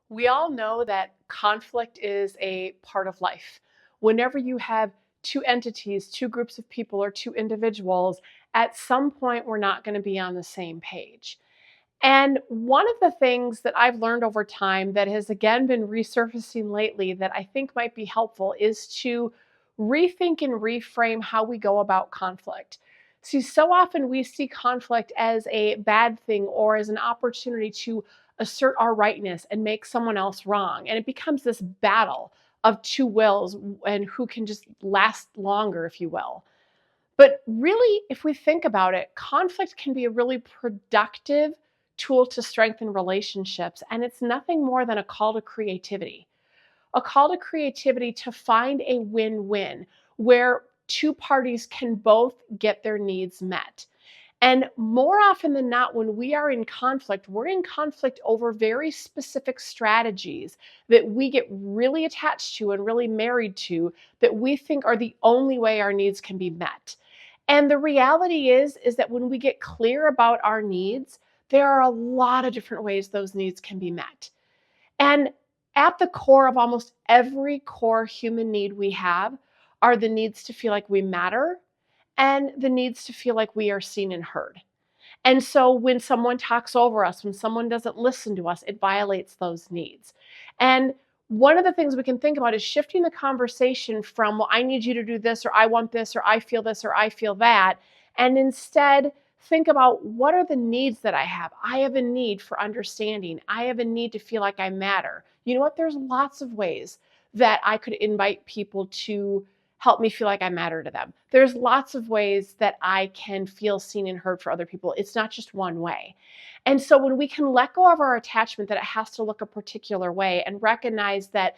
We all know that conflict is a part of life. Whenever you have two entities, two groups of people, or two individuals, at some point we're not going to be on the same page. And one of the things that I've learned over time that has again been resurfacing lately that I think might be helpful is to rethink and reframe how we go about conflict. See, so often we see conflict as a bad thing or as an opportunity to assert our rightness and make someone else wrong. And it becomes this battle of two wills and who can just last longer, if you will. But really, if we think about it, conflict can be a really productive tool to strengthen relationships. And it's nothing more than a call to creativity, a call to creativity to find a win win where two parties can both get their needs met. And more often than not, when we are in conflict, we're in conflict over very specific strategies that we get really attached to and really married to that we think are the only way our needs can be met. And the reality is that when we get clear about our needs, there are a lot of different ways those needs can be met. And at the core of almost every core human need we have are the needs to feel like we matter and the needs to feel like we are seen and heard. And so when someone talks over us, when someone doesn't listen to us, it violates those needs. And one of the things we can think about is shifting the conversation from, well, I need you to do this, or I want this, or I feel this, or I feel that. And instead, think about what are the needs that I have? I have a need for understanding. I have a need to feel like I matter. You know what? There's lots of ways that I could invite people to help me feel like I matter to them. There's lots of ways that I can feel seen and heard for other people. It's not just one way. And so when we can let go of our attachment that it has to look a particular way and recognize that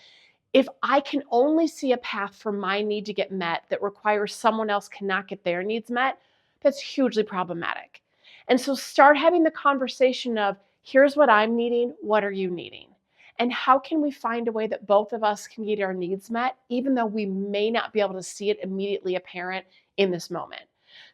if I can only see a path for my need to get met that requires someone else cannot get their needs met, that's hugely problematic. And so start having the conversation of, here's what I'm needing, what are you needing? And how can we find a way that both of us can get our needs met, even though we may not be able to see it immediately apparent in this moment?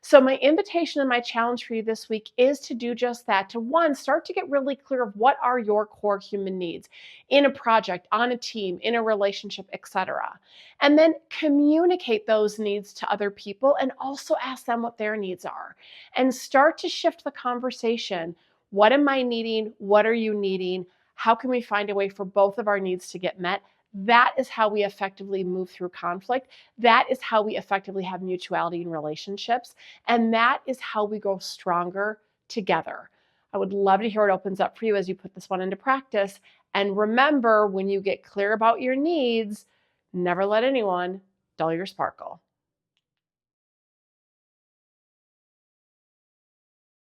So my invitation and my challenge for you this week is to do just that. To one, start to get really clear of what are your core human needs in a project, on a team, in a relationship, etc. And then communicate those needs to other people and also ask them what their needs are. And start to shift the conversation. What am I needing? What are you needing? How can we find a way for both of our needs to get met? That is how we effectively move through conflict. That is how we effectively have mutuality in relationships. And that is how we grow stronger together. I would love to hear what opens up for you as you put this one into practice. And remember, when you get clear about your needs, never let anyone dull your sparkle.